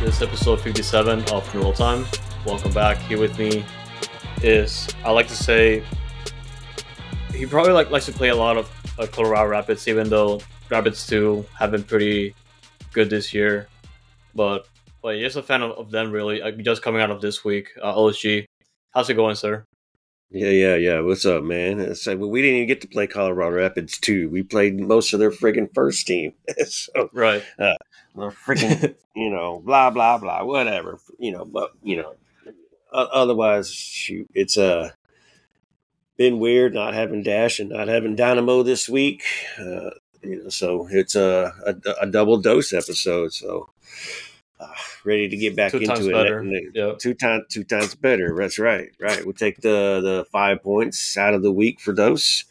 This is episode 57 of Noodle Time. Welcome back. Here with me is, I like to say, he probably likes to play a lot of Colorado Rapids, even though Rapids 2 have been pretty good this year. But he's a fan of them, really. Just coming out of this week, OSG. How's it going, sir? Yeah. What's up, man? It's like, well, we didn't even get to play Colorado Rapids 2. We played most of their friggin' first team. So, Right. Freaking, blah, blah, blah, whatever. Otherwise, shoot, it's been weird not having Dash and not having Dynamo this week. So it's a double dose episode. So ready to get back into it. Better. Yep. Two times better. That's right. We'll take the 5 points out of the week for dose,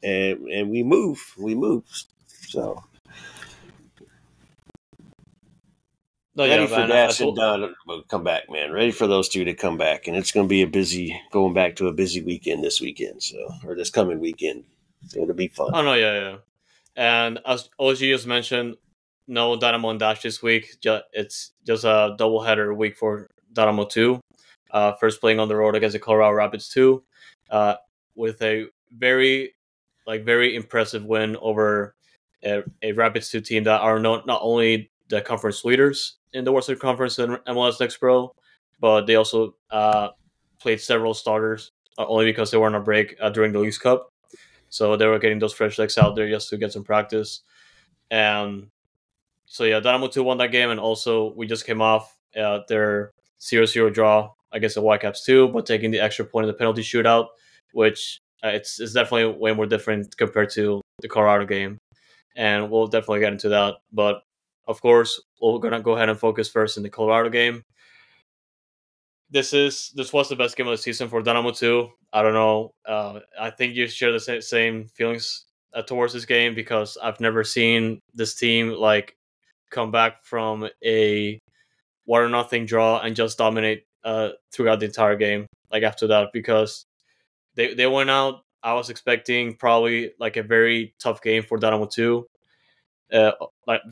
and we move. So. Ready for Dash and Don to come back, man. Ready for those two to come back. And it's going to be going back to a busy weekend this weekend, or this coming weekend. So it'll be fun. Oh, no, yeah. And as OG just mentioned, no Dynamo and Dash this week. It's just a doubleheader week for Dynamo 2. First playing on the road against the Colorado Rapids 2, with a very impressive win over a Rapids 2 team that are not only the conference leaders in the Western Conference and MLS Next Pro, but they also played several starters only because they were on a break during the Leagues Cup. So they were getting those fresh legs out there just to get some practice. And so, yeah, Dynamo 2 won that game. And also, we just came off their 0-0 draw against the Whitecaps 2, but taking the extra point in the penalty shootout, which it's definitely way more different compared to the Colorado game. And we'll definitely get into that. But of course, we're going to go ahead and focus first in the Colorado game. This was the best game of the season for Dynamo 2. I don't know. I think you share the same feelings towards this game, because I've never seen this team come back from a 1-0 draw and just dominate throughout the entire game. After that, because they went out. I was expecting probably a very tough game for Dynamo 2.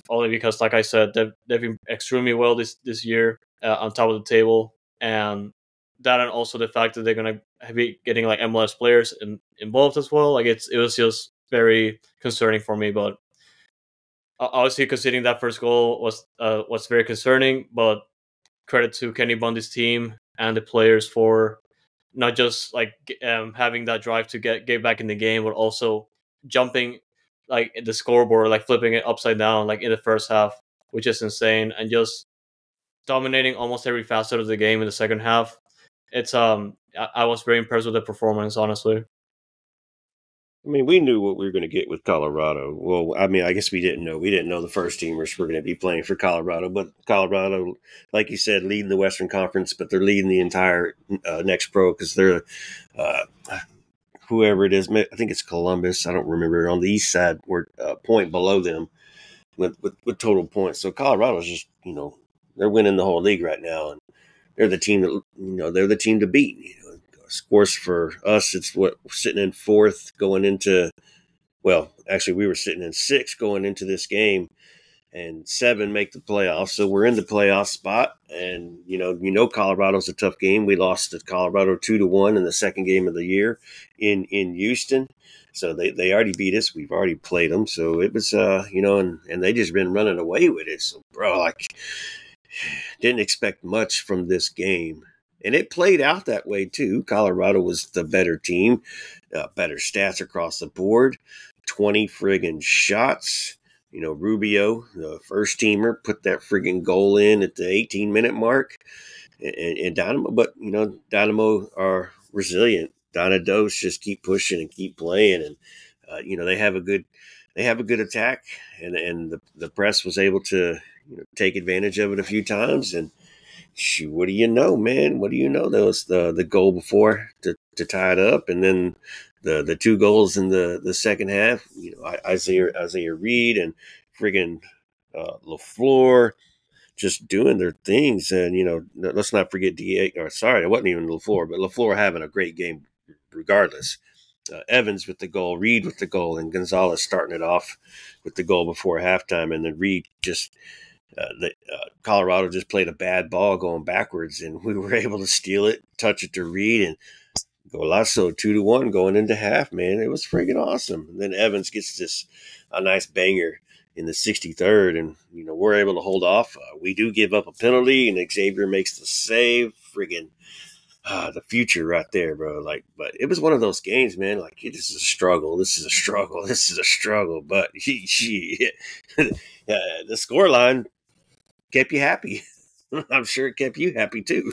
Only because, like I said, they've been extremely well this year on top of the table, and that, and also the fact that they're gonna be getting MLS players involved as well. It was just very concerning for me. But obviously, conceding that first goal was very concerning. But credit to Kenny Bundy's team and the players for not just having that drive to get back in the game, but also jumping the scoreboard, flipping it upside down in the first half, which is insane, and just dominating almost every facet of the game in the second half. It's I was very impressed with the performance, honestly. I mean, we knew what we were going to get with Colorado. Well, I mean, I guess we didn't know. We didn't know the first teamers were going to be playing for Colorado. But Colorado, like you said, leading the Western Conference, but they're leading the entire Next Pro, because they're whoever it is. I think it's Columbus. I don't remember. On the east side, we're a point below them with total points. So Colorado's just, they're winning the whole league right now, and they're the team that they're the team to beat. Of course, for us, it's sitting in fourth going into. Well, actually, we were sitting in sixth going into this game, and 7 make the playoffs. So we're in the playoff spot, and Colorado's a tough game. We lost to Colorado 2-1 in the second game of the year in Houston. So they already beat us. We've already played them. So it was and they just been running away with it. So bro, didn't expect much from this game. And it played out that way, too. Colorado was the better team, better stats across the board, 20 friggin' shots. Rubio, the first teamer, put that friggin' goal in at the 18-minute mark. And Dynamo, but, Dynamo are resilient. Dynados just keep pushing and keep playing. And, they have a good attack. And the press was able to take advantage of it a few times. And, shoot, what do you know, man? What do you know? That was the goal before to tie it up, and then the 2 goals in the second half. Isaiah Reed and friggin' LaFleur just doing their things, and let's not forget Diego. Or sorry, it wasn't even LaFleur, but LaFleur having a great game regardless. Evans with the goal, Reed with the goal, and Gonzalez starting it off with the goal before halftime, and then Reed just Colorado just played a bad ball going backwards, and we were able to steal it, touch it to Reed, and Golazo 2-1 going into half. Man, it was freaking awesome. And then Evans gets a nice banger in the 63rd, and we're able to hold off. We do give up a penalty, and Xavier makes the save. Friggin' the future right there, bro. But it was one of those games, man. Like, this is a struggle. This is a struggle. This is a struggle. But the scoreline kept you happy. I'm sure it kept you happy too.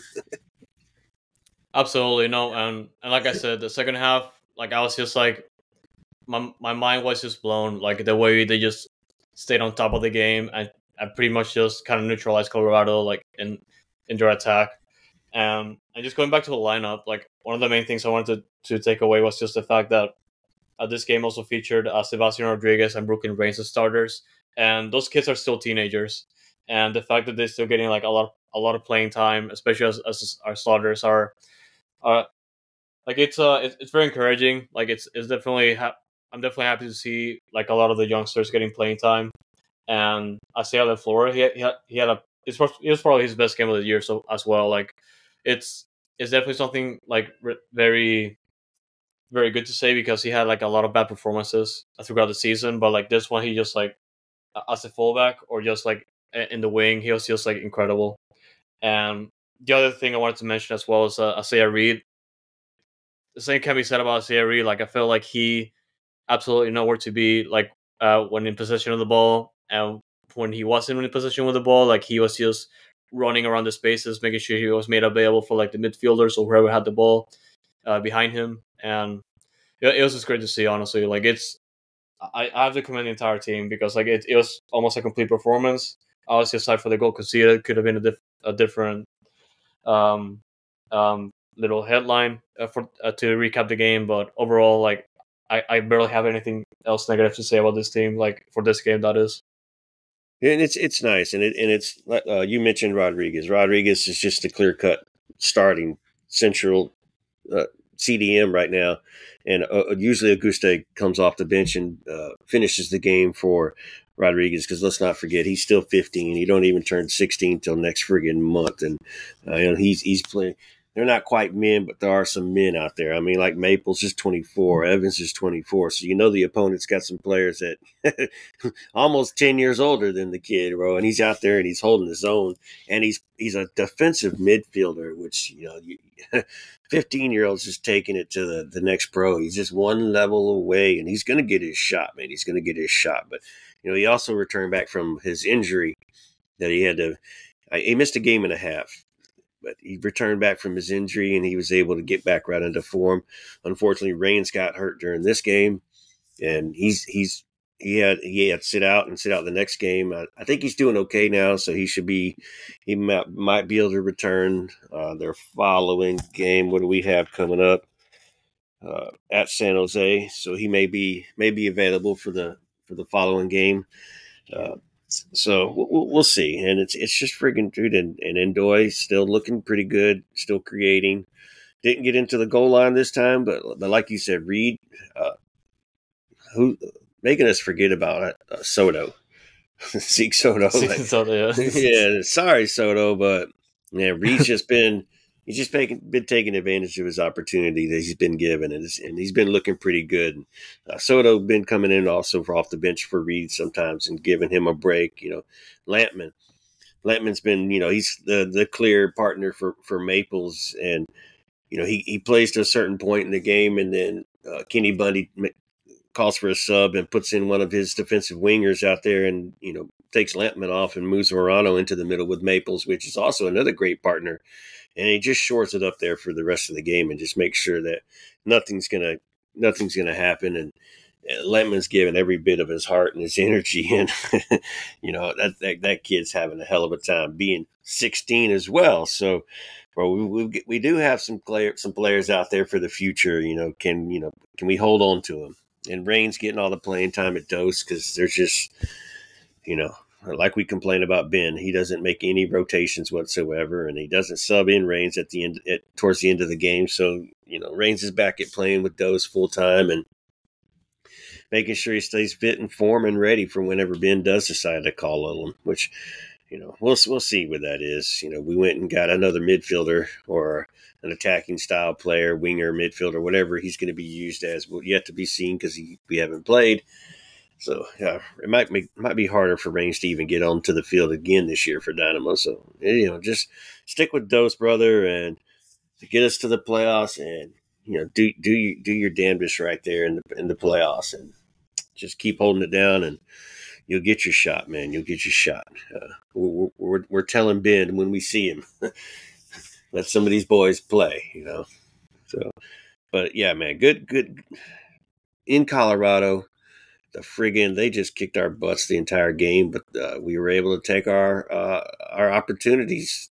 Absolutely, no, and like I said, the second half, like I was just like, my mind was just blown. Like the way they just stayed on top of the game, and I pretty much just kind of neutralized Colorado, like in their attack. And just going back to the lineup, like one of the main things I wanted to take away was just the fact that this game also featured Sebastian Rodriguez and Brooklyn Reigns as starters, and those kids are still teenagers, and the fact that they're still getting like a lot of playing time, especially as our starters are like it's very encouraging. Like it's definitely I'm definitely happy to see like a lot of the youngsters getting playing time. And Isaiah LaFleur, he had a it was probably his best game of the year so as well. Like it's it's definitely something like very very good to say because he had like a lot of bad performances throughout the season, but like this one he just like as a fullback or just like in the wing he was just like incredible. And the other thing I wanted to mention as well is Isaiah Reed. The same can be said about Isaiah Reed. Like I feel like he absolutely know where to be. Like when in possession of the ball, and when he wasn't in possession with the ball, like he was just running around the spaces, making sure he was made available for like the midfielders or whoever had the ball behind him. And it was just great to see. Honestly, like I have to commend the entire team because like it was almost a complete performance. Obviously, aside for the goal conceded, could have been a different um, little headline for to recap the game. But overall, like I barely have anything else negative to say about this team. Like for this game, that is. And it's nice, and it's you mentioned Rodriguez. Rodriguez is just a clear cut starting central uh, CDM right now, and usually Auguste comes off the bench and finishes the game for Rodriguez because let's not forget he's still 15. He don't even turn 16 till next friggin' month, and he's playing. They're not quite men, but there are some men out there. I mean, like Maples is 24, Evans is 24, so the opponent's got some players that almost 10 years older than the kid, bro, and he's out there and he's holding his own, and he's a defensive midfielder, which 15-year-olds just taking it to the next pro. He's just one level away, and he's going to get his shot, man. He's going to get his shot. But, he also returned back from his injury that he had to – he missed a game and a half. But he returned back from his injury, and he was able to get back right into form. Unfortunately, Reigns got hurt during this game, and he had to sit out the next game. I think he's doing okay now, so he might be able to return their following game. What do we have coming up at San Jose? So he may be available for the following game. So we'll see, and it's just freaking dude. And Ndoye still looking pretty good, still creating. Didn't get into the goal line this time, but like you said, Reed, who making us forget about Soto, Zeke Soto. Soto, yeah. Yeah, sorry Soto, but Reed's been taking advantage of his opportunity that he's been given, and he's been looking pretty good. Soto been coming in also off the bench for Reed sometimes and giving him a break. Lampman's been he's the clear partner for Maples, and he plays to a certain point in the game, and then Kenny Bundy calls for a sub and puts in one of his defensive wingers out there, and takes Lampman off and moves Morano into the middle with Maples, which is also another great partner. And he just shores it up there for the rest of the game and just makes sure that nothing's gonna happen. And Lampman's giving every bit of his heart and his energy, and that kid's having a hell of a time being 16 as well. So, bro, we do have some players out there for the future. Can we hold on to them? And Reigns getting all the playing time at Dose because there's just like we complain about Ben, he doesn't make any rotations whatsoever, and he doesn't sub in Reigns towards the end of the game. So Reigns is back at playing with Dose full time and making sure he stays fit and form and ready for whenever Ben does decide to call on him, which we'll see what that is. We went and got another midfielder or an attacking style player, winger, midfielder, whatever he's going to be used as. Will yet to be seen because we haven't played. So yeah, it might be harder for Reigns to even get onto the field again this year for Dynamo. So just stick with Dose, brother, and to get us to the playoffs, and do your damnedest right there in the playoffs, and just keep holding it down, and you'll get your shot, man. You'll get your shot. We're telling Ben when we see him, let some of these boys play, So, but yeah, man, good in Colorado. They just kicked our butts the entire game, but we were able to take our opportunities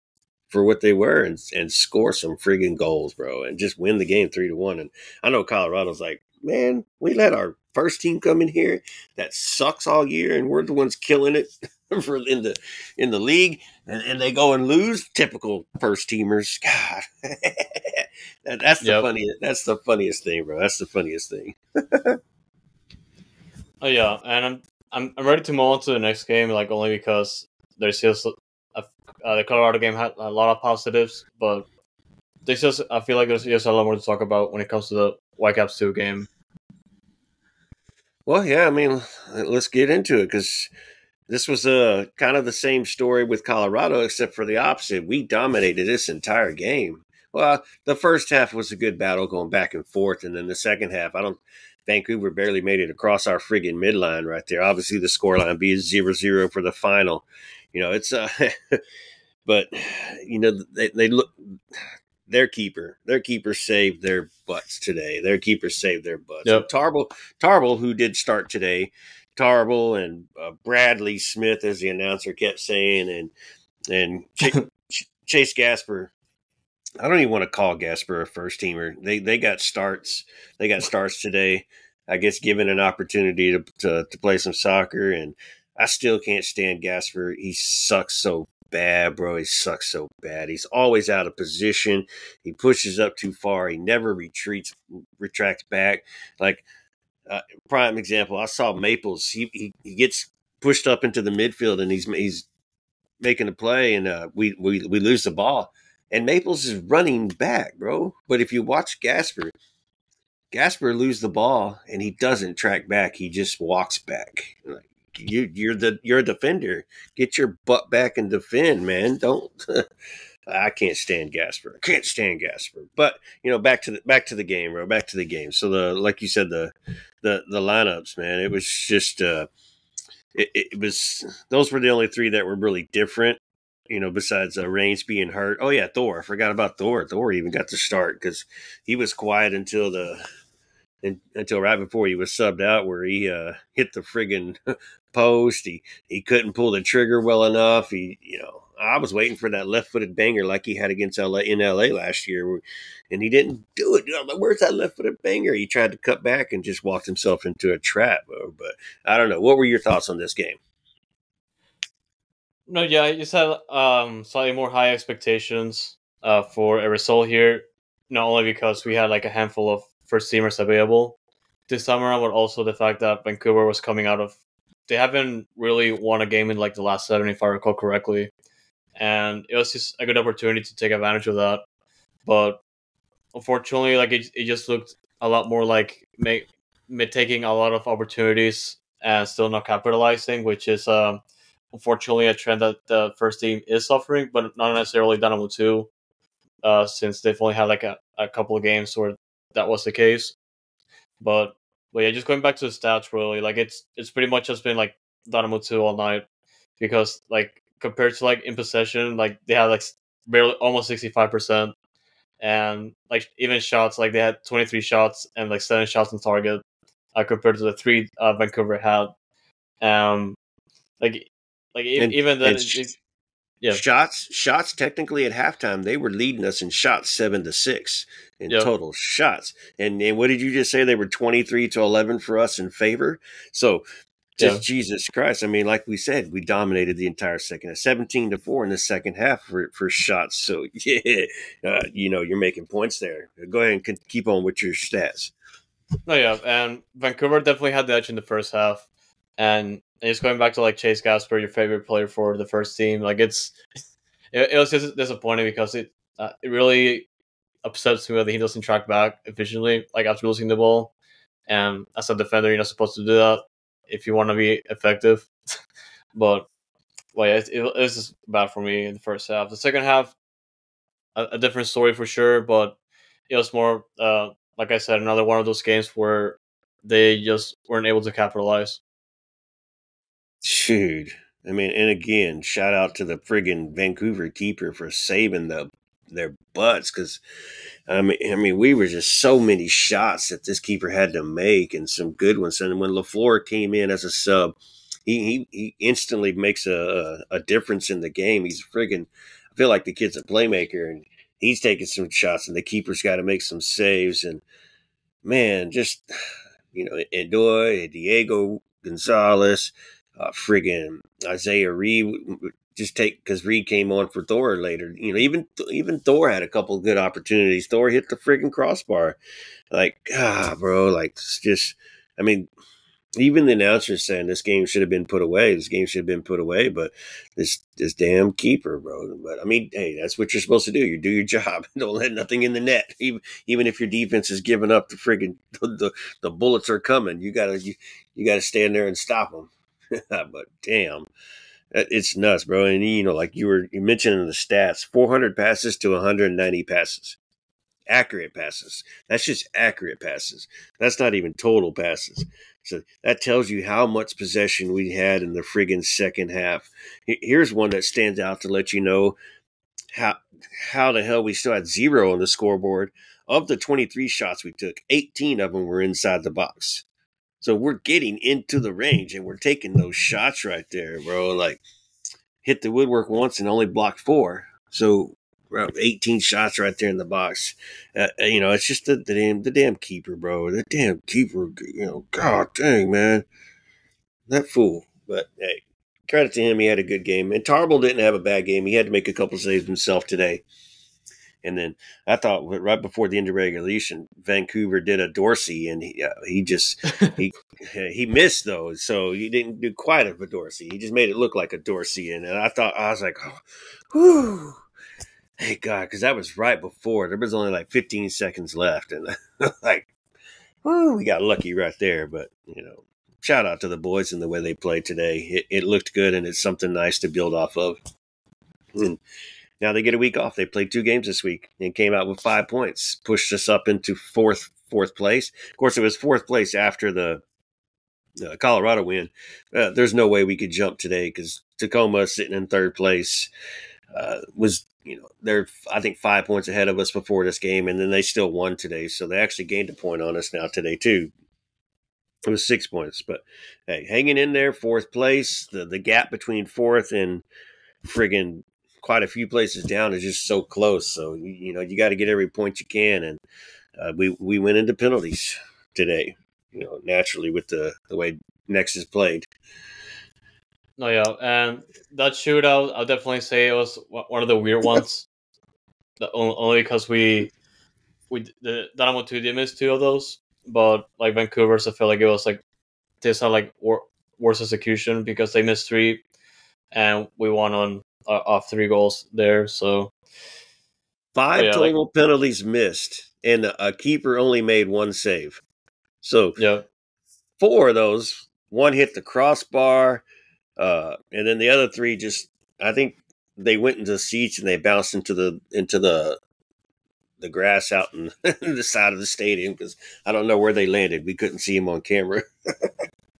for what they were and score some friggin' goals, bro, and just win the game 3-1. And I know Colorado's like, man, we let our first team come in here that sucks all year, and we're the ones killing it in the league, and they go and lose. Typical first teamers. God, that's the funniest. That's the funniest thing, bro. That's the funniest thing. Oh yeah, and I'm ready to move on to the next game, like only because there's just the Colorado game had a lot of positives, but I feel like there's just a lot more to talk about when it comes to the Whitecaps 2 game. Well, yeah, I mean, let's get into it because this was kind of the same story with Colorado, except for the opposite. We dominated this entire game. Well, the first half was a good battle going back and forth, and then the second half, Vancouver barely made it across our friggin' midline right there. Obviously, the scoreline be 0-0 for the final. It's but they look. Their keeper saved their butts today. Their keeper saved their butts. Yep. Tarble, who did start today, Tarble and Bradley Smith, as the announcer kept saying, and Chase Gasper. I don't even want to call Gasper a first teamer. They got starts. They got starts today. I guess given an opportunity to play some soccer, and I still can't stand Gasper. He sucks so bad, bro. He sucks so bad. He's always out of position. He pushes up too far. He never retracts back. Like prime example, I saw Maples. He gets pushed up into the midfield, and he's making a play, and we lose the ball. And Maples is running back, bro. But if you watch Gasper lose the ball, and he doesn't track back. He just walks back. Like, you're a defender. Get your butt back and defend, man. Don't. I can't stand Gasper. But back to the game, bro. Back to the game. So like you said, the lineups, man. It was just it was those were the only three that were really different. Besides Reigns being hurt. Oh yeah, Thor. I forgot about Thor. Thor even got to start because he was quiet until right before he was subbed out, where he hit the friggin' post. He couldn't pull the trigger well enough. I was waiting for that left-footed banger like he had against LA last year, and he didn't do it. I'm like, where's that left-footed banger? He tried to cut back and just walked himself into a trap. But I don't know. What were your thoughts on this game? No, yeah, I just had slightly more high expectations for a result here. Not only because we had like a handful of first teamers available this time around, but also the fact that Vancouver was coming out of. They haven't really won a game in like the last 7, if I recall correctly, and it was just a good opportunity to take advantage of that. But unfortunately, like it just looked a lot more like taking a lot of opportunities and still not capitalizing, which is unfortunately a trend that the first team is suffering, but not necessarily Dynamo 2, since they've only had like a couple of games where that was the case. But yeah, just going back to the stats, really, like it's pretty much just been like Dynamo 2 all night, because like compared to like in possession, like they had like barely almost 65%, and like even shots, like they had 23 shots and like 7 shots on target, compared to the 3 Vancouver had. Like even then, yeah. Shots technically at halftime, they were leading us in shots 7-6 in total shots. And what did you just say? They were 23-11 for us in favor. So Jesus Christ. I mean, like we said, we dominated the entire second half, 17-4 in the second half for shots. So yeah, you're making points there. Go ahead and keep on with your stats. No, yeah, and Vancouver definitely had the edge in the first half, and And just going back to like Chase Gasper, your favorite player for the first team, like it was just disappointing because it really upsets me that he doesn't track back efficiently, like after losing the ball. And as a defender, you're not supposed to do that if you want to be effective. But well, yeah, it was just bad for me in the first half. The second half, a different story for sure, but it was more, like I said, another one of those games where they just weren't able to capitalize. Shoot. I mean, and again, shout out to the friggin' Vancouver keeper for saving their butts because I mean, we were just so many shots that this keeper had to make and some good ones. And when LaFleur came in as a sub, he instantly makes a difference in the game. He's friggin', I feel like the kid's a playmaker and he's taking some shots and the keeper's got to make some saves. And man, just Edoy, Diego Gonzalez, friggin' Isaiah Reed. Just take because Reed came on for Thor later. Even Thor had a couple of good opportunities. Thor hit the friggin' crossbar. Like, bro, like it's just. I mean, even the announcers saying this game should have been put away. This game should have been put away, but this damn keeper, bro. But I mean, hey, that's what you're supposed to do. You do your job. Don't let nothing in the net. Even if your defense is giving up the friggin' the bullets are coming. You gotta stand there and stop them. But damn, it's nuts, bro. And like you mentioning the stats, 400 passes to 190 passes. Accurate passes. That's just accurate passes. That's not even total passes. So that tells you how much possession we had in the friggin' second half. Here's one that stands out to let you know how how the hell we still had zero on the scoreboard. Of the 23 shots we took, 18 of them were inside the box. So we're getting into the range and we're taking those shots right there, bro. Like hit the woodwork once and only blocked 4. So 18 shots right there in the box. It's just the damn keeper, bro. The damn keeper. God dang, man, that fool. But hey, credit to him. He had a good game. And Tarble didn't have a bad game. He had to make a couple saves himself today. And then I thought right before the end of regulation, Vancouver did a Dorsey, and he missed those, so he didn't do quite a Dorsey. He just made it look like a Dorsey, and I was like, oh, whew, thank God, because that was right before there was only like 15 seconds left, and like, whew, we got lucky right there. But shout out to the boys and the way they played today. It looked good, and it's something nice to build off of. And now they get a week off. They played 2 games this week and came out with 5 points, pushed us up into fourth place. Of course, it was fourth place after the Colorado win. There's no way we could jump today because Tacoma sitting in third place was they're I think 5 points ahead of us before this game, and then they still won today, so they actually gained a point on us now today too. It was 6 points, but hey, hanging in there, fourth place. The gap between fourth and friggin' quite a few places down is just so close. So you got to get every point you can, and we went into penalties today. Naturally with the way Nexus played. No, yeah, and that shootout, I'll definitely say it was one of the weird ones. Only because the Dynamo 2 did miss 2 of those, but like Vancouver's, I feel like it was like this had like worse execution because they missed 3, and we won on off 3 goals there. So 5 yeah, like total penalties missed, and a keeper only made 1 save. So yeah, 4 of those, 1 hit the crossbar, and then the other 3 just, I think they went into the seats and they bounced into the grass out in the side of the stadium because I don't know where they landed. We couldn't see them on camera.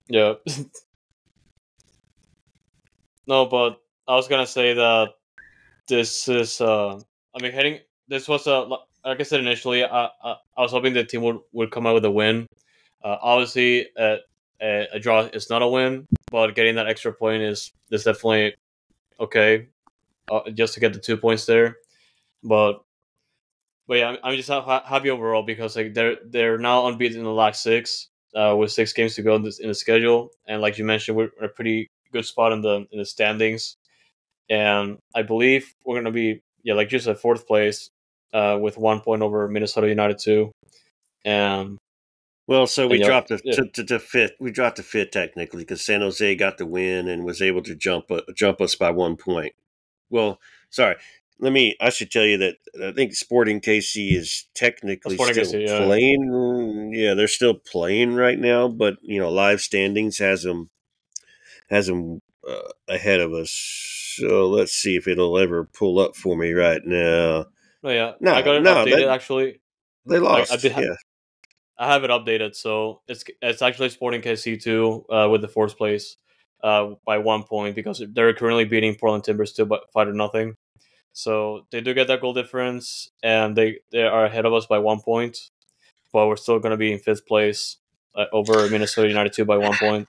yeah. No, but I was gonna say that this is I mean heading this was like I said initially, I was hoping the team would come out with a win. Obviously, a draw is not a win, but getting that extra point is definitely okay. Just to get the 2 points there, but yeah, I'm just happy overall because like they're now unbeaten in the last 6, with 6 games to go in the schedule, and like you mentioned, we're in a pretty good spot in the standings, and I believe we're gonna be like just at 4th place, with 1 point over Minnesota United too, and Well, so we And dropped yeah, to fifth. We dropped to fifth technically because San Jose got the win and was able to jump us by 1 point. Well, sorry. I should tell you that I think Sporting KC is technically Sporting still KC, yeah. playing. Yeah, they're still playing right now, but live standings has them ahead of us. So let's see if it'll ever pull up for me right now. No, yeah, I No, got it no, updated actually. they I lost. did. Yeah, I have it updated, so it's actually Sporting KC two with the fourth place by 1 point because they're currently beating Portland Timbers 5-0. So they do get that goal difference, and they are ahead of us by 1 point, but we're still going to be in fifth place over Minnesota United 2 by 1 point.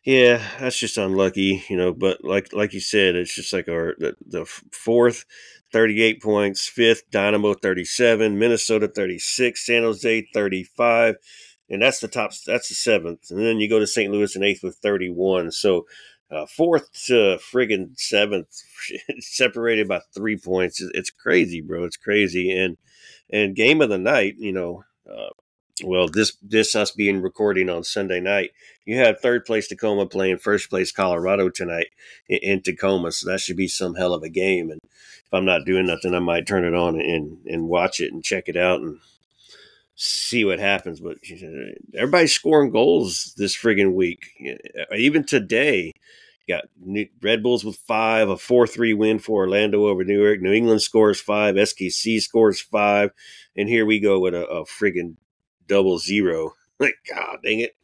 yeah, that's just unlucky, But like you said, it's just like the fourth, 38 points, fifth Dynamo 37, Minnesota 36, San Jose 35, and that's the top. That's the seventh, and then you go to St. Louis in eighth with 31. So fourth to friggin' seventh, separated by 3 points. It's crazy, bro. It's crazy, and game of the night, well, this us being recording on Sunday night, you have third place Tacoma playing first place Colorado tonight in Tacoma, so that should be some hell of a game. And if I'm not doing nothing, I might turn it on and watch it and check it out and see what happens. But everybody's scoring goals this friggin' week. Even today, you got Red Bulls with 5, a 4-3 win for Orlando over Newark. New England scores 5, SKC scores 5, and here we go with a friggin' 0-0. Like, God dang it.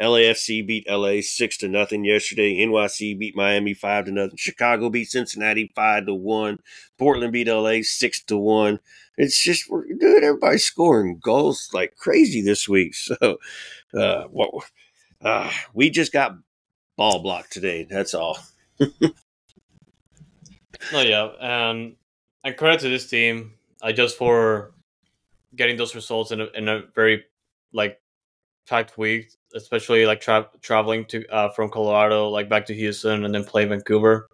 LAFC beat LA 6-0 yesterday. NYC beat Miami 5-0. Chicago beat Cincinnati 5-1. Portland beat LA 6-1. It's just, dude, everybody's scoring goals like crazy this week. So, we just got ball blocked today. That's all. No, yeah, and credit to this team, just for getting those results in a very like packed week, especially like traveling to from Colorado like back to Houston and then play Vancouver.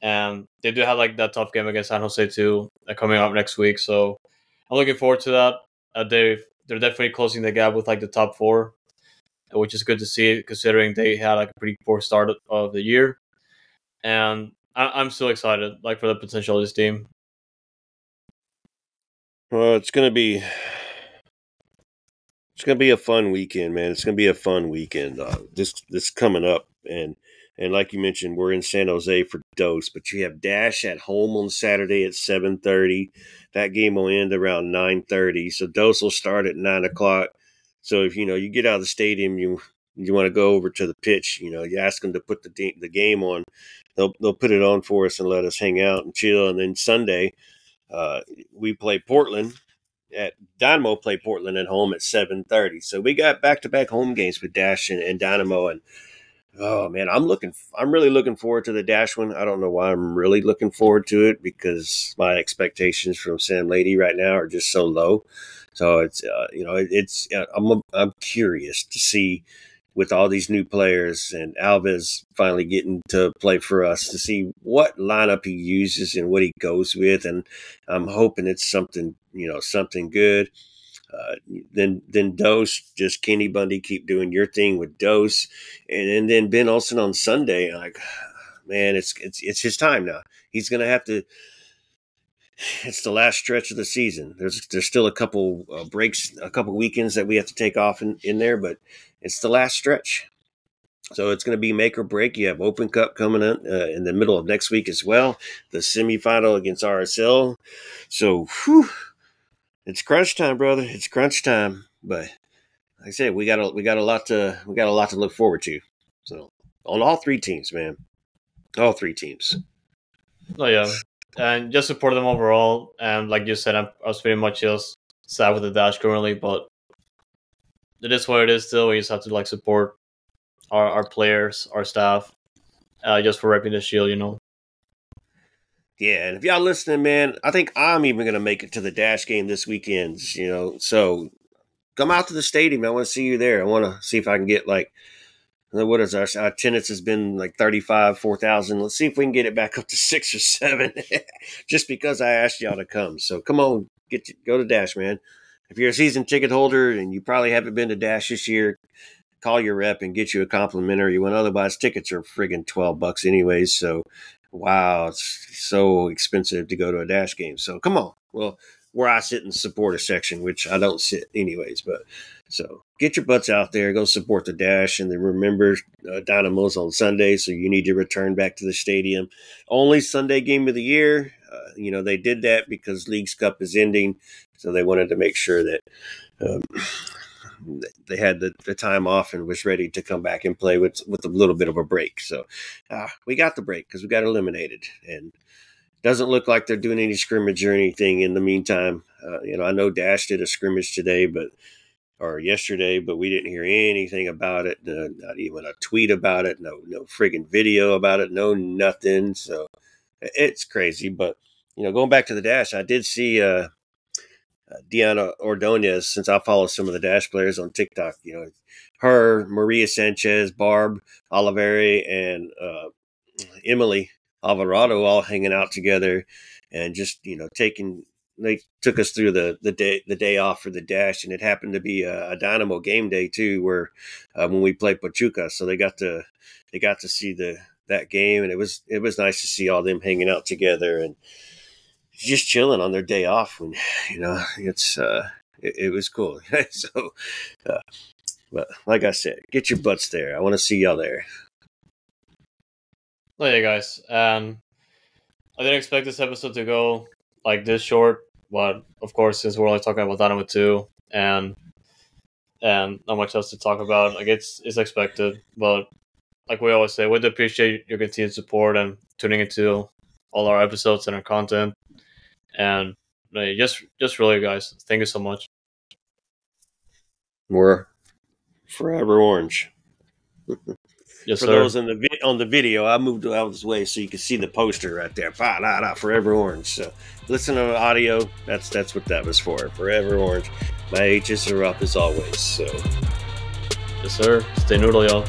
And they do have like that tough game against San Jose too coming up next week. So I'm looking forward to that. They're definitely closing the gap with like the top four, which is good to see considering they had like a pretty poor start of the year. And I'm still excited like for the potential of this team. Well, it's gonna be a fun weekend, man. It's gonna be a fun weekend. This coming up, and like you mentioned, we're in San Jose for Dose, but you have Dash at home on Saturday at 7:30. That game will end around 9:30. So Dose will start at 9 o'clock. So if you get out of the stadium, you want to go over to the pitch. You ask them to put the game on. They'll put it on for us and let us hang out and chill. And then Sunday, we play Portland at Dynamo play Portland at home at 7:30. So we got back-to-back home games with Dash and Dynamo, and oh man, I'm really looking forward to the Dash one. I don't know why I'm really looking forward to it because my expectations from Sam Lady right now are just so low. So I'm curious to see with all these new players and Alves finally getting to play for us to see what lineup he uses and what he goes with, and I'm hoping it's something good. Then Dose, just Kenny Bundy, keep doing your thing with Dose, and then Ben Olsen on Sunday. Like, man, it's his time now. He's gonna have to. It's the last stretch of the season. There's still a couple breaks, a couple weekends that we have to take off in there, but it's the last stretch. So it's going to be make or break. You have Open Cup coming up in the middle of next week as well. The semifinal against RSL. So, it's crunch time, brother. It's crunch time. But like I said, we got a lot to look forward to. So on all three teams, man, all three teams. Oh yeah, and just support them overall. And like you said, I was pretty much just sad with the Dash currently, but it is what it is. Still, we just have to like support our players, our staff, just for repping the shield. Yeah, and if y'all listening, man, I think I'm even going to make it to the Dash game this weekend. So come out to the stadium. I want to see you there. I want to see if I can get like, what is our attendance has been like 4,000. Let's see if we can get it back up to 6 or 7 just because I asked y'all to come. So come on, go to Dash, man. if you're a season ticket holder and you probably haven't been to Dash this year, call your rep and get you a complimentary one. Otherwise, tickets are friggin' $12 anyways. So, wow, it's so expensive to go to a Dash game. So, come on. Well, where I sit in the supporter section, which I don't sit anyways. But so get your butts out there, go support the Dash, and then remember Dynamo's on Sunday, so you need to return back to the stadium. Only Sunday game of the year. They did that because Leagues Cup is ending, so they wanted to make sure that they had the time off and was ready to come back and play with a little bit of a break. So we got the break because we got eliminated, and doesn't look like they're doing any scrimmage or anything in the meantime. I know Dash did a scrimmage yesterday, but we didn't hear anything about it. Not even a tweet about it. No friggin' video about it. No nothing. So it's crazy. But going back to the Dash, I did see Diana Ordonez, since I follow some of the Dash players on TikTok. Her, Maria Sanchez, Barb Oliveri, and Emily Alvarado all hanging out together, and just they took us through the day off for the Dash, and it happened to be a Dynamo game day too, where when we played Pachuca, so they got to see that game, and it was nice to see all them hanging out together and just chilling on their day off. When it was cool. So, but like I said, get your butts there. I want to see y'all there. Oh yeah, guys. I didn't expect this episode to go like this short, but of course, since we're only talking about Dynamo 2 and not much else to talk about, like it's expected. But like we always say, we'd appreciate your continued support and tuning into all our episodes and our content. And just really, guys, thank you so much. We're forever orange. Yes, for sir. those on the video, I moved out of this way so you can see the poster right there. Forever Orange. So listen to the audio. That's what that was for. Forever Orange. My H's are up as always. So yes, sir. Stay noodle, y'all.